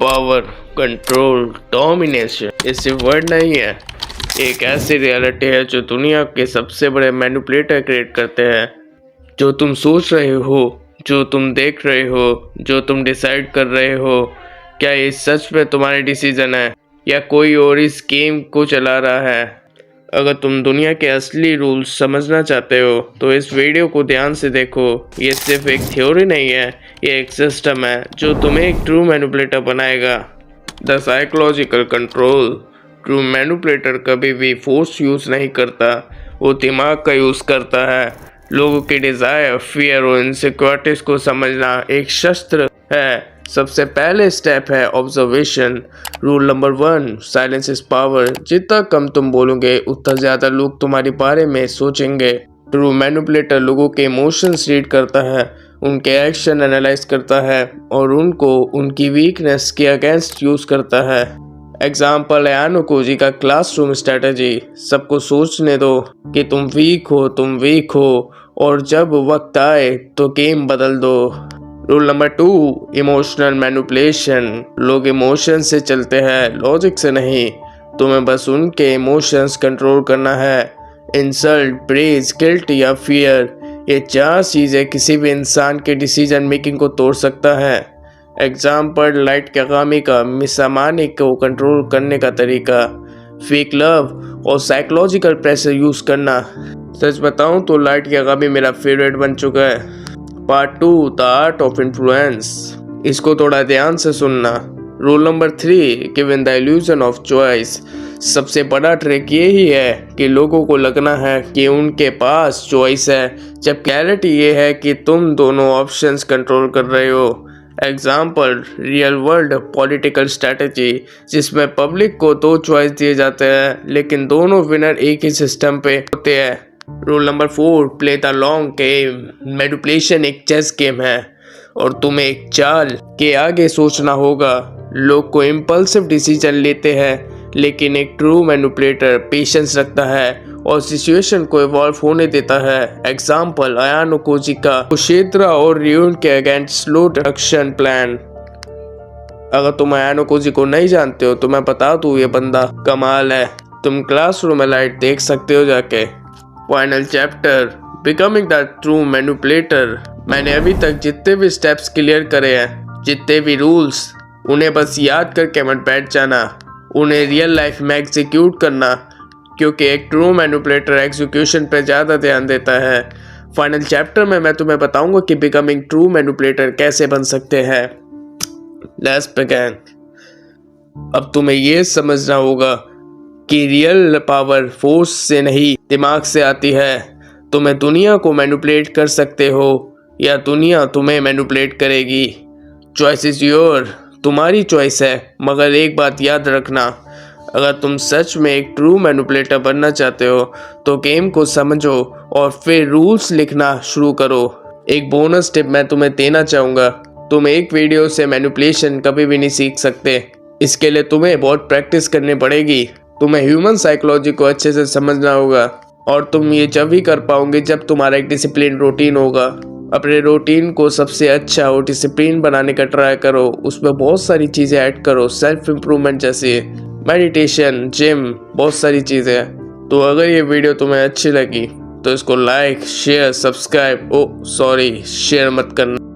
Power, control, domination ये सिर्फ word नहीं है, एक ऐसी रियलिटी है जो दुनिया के सबसे बड़े मैनिपुलेटर क्रिएट करते हैं। जो तुम सोच रहे हो, जो तुम देख रहे हो, जो तुम डिसाइड कर रहे हो, क्या ये सच में तुम्हारे डिसीजन है या कोई और इस गेम को चला रहा है? अगर तुम दुनिया के असली रूल्स समझना चाहते हो तो इस वीडियो को ध्यान से देखो। ये सिर्फ एक थ्योरी नहीं है, ये एक सिस्टम है जो तुम्हें एक ट्रू मैनिपुलेटर बनाएगा। The psychological control. True manipulator कभी भी फोर्स यूज़ नहीं करता, वो दिमाग का यूज़ करता है। लोगों के डिज़ायर, फियर और इनसिक्योरिटीज़ को समझना एक शस्त्र है। सबसे पहले स्टेप है observation. Rule number 1, silence is power. जितना कम तुम बोलोगे उतना ज़्यादा लोग तुम्हारे बारे में सोचेंगे। ट्रू मैनिपुलेटर लोगों के इमोशंस रीड करता है, उनके एक्शन एनालाइज करता है और उनको उनकी वीकनेस के अगेंस्ट यूज़ करता है। एग्जाम्पल है यानो कोजी का क्लासरूम स्ट्रेटजी। सबको सोचने दो कि तुम वीक हो और जब वक्त आए तो गेम बदल दो। Rule number 2, emotional manipulation. लोग इमोशन से चलते हैं, लॉजिक से नहीं। तुम्हें बस उनके इमोशंस कंट्रोल करना है। इंसल्ट, प्रेज, गिल्ट या फियर, ये 4 चीज़ें किसी भी इंसान के डिसीजन मेकिंग को तोड़ सकता है। एग्जाम्पल लाइट कैगामी का मिसामानी को कंट्रोल करने का तरीका। फेक लव और साइकोलॉजिकल प्रेशर यूज़ करना। सच बताऊं तो लाइट कैगामी मेरा फेवरेट बन चुका है। Part 2, the art of influence. इसको थोड़ा ध्यान से सुनना। Rule number 3, given the illusion of choice. सबसे बड़ा ट्रिक ये ही है कि लोगों को लगना है कि उनके पास चॉइस है, जब क्लैरिटी ये है कि तुम दोनों ऑप्शंस कंट्रोल कर रहे हो। Example real world political strategy, जिसमें पब्लिक को 2 चॉइस दिए जाते हैं लेकिन दोनों विनर एक ही सिस्टम पे होते हैं। Rule number 4, play the long game. Manipulation एक चेस गेम है और तुम्हें एक चाल के आगे सोचना होगा। लोग को इम्पल्सिव डिसीजन लेते हैं लेकिन एक ट्रू मैनिपुलेटर पेशेंस रखता है और सिचुएशन को इवॉल्व होने देता है। एग्जाम्पल अयानो कोजी का कुशेत्रा और रियून के अगेंस्ट स्लो एक्शन प्लान। अगर तुम अयानो कोजी को नहीं जानते हो तो मैं बता दूं, ये बंदा कमाल है। तुम क्लासरूम लाइट देख सकते हो जाके। Final chapter, becoming the true manipulator. मैंने अभी तक जितने भी स्टेप्स क्लियर करे हैं, जितने भी रूल्स, उन्हें बस याद करके मत बैठ जाना, उन्हें रियल लाइफ में एग्जीक्यूट करना, क्योंकि एक ट्रू मैनिपुलेटर एग्जीक्यूशन पे ज़्यादा ध्यान देता है। फाइनल चैप्टर में मैं तुम्हें बताऊंगा कि बिकमिंग ट्रू मैनिपुलेटर कैसे बन सकते हैं। Let's begin. अब तुम्हें ये समझना होगा कि रियल पावर फोर्स से नहीं, दिमाग से आती है। तुम्हें दुनिया को मैनिपुलेट कर सकते हो या दुनिया तुम्हें मैनिपुलेट करेगी। चॉइस इज योर, तुम्हारी चॉइस है। मगर एक बात याद रखना, अगर तुम सच में एक ट्रू मैनिपुलेटर बनना चाहते हो तो गेम को समझो और फिर रूल्स लिखना शुरू करो। एक बोनस टिप मैं तुम्हें देना चाहूँगा, तुम एक वीडियो से मैनिपुलेशन कभी भी नहीं सीख सकते। इसके लिए तुम्हें बहुत प्रैक्टिस करनी पड़ेगी। तुम्हें ह्यूमन साइकोलॉजी को अच्छे से समझना होगा और तुम ये जब ही कर पाओगे जब तुम्हारा एक डिसिप्लिन रूटीन होगा। अपने रूटीन को सबसे अच्छा और डिसिप्लिन बनाने का ट्राई करो। उसमें बहुत सारी चीज़ें ऐड करो, सेल्फ इम्प्रूवमेंट जैसे मेडिटेशन, जिम, बहुत सारी चीज़ें। तो अगर ये वीडियो तुम्हें अच्छी लगी तो इसको लाइक, शेयर, सब्सक्राइब शेयर मत करना।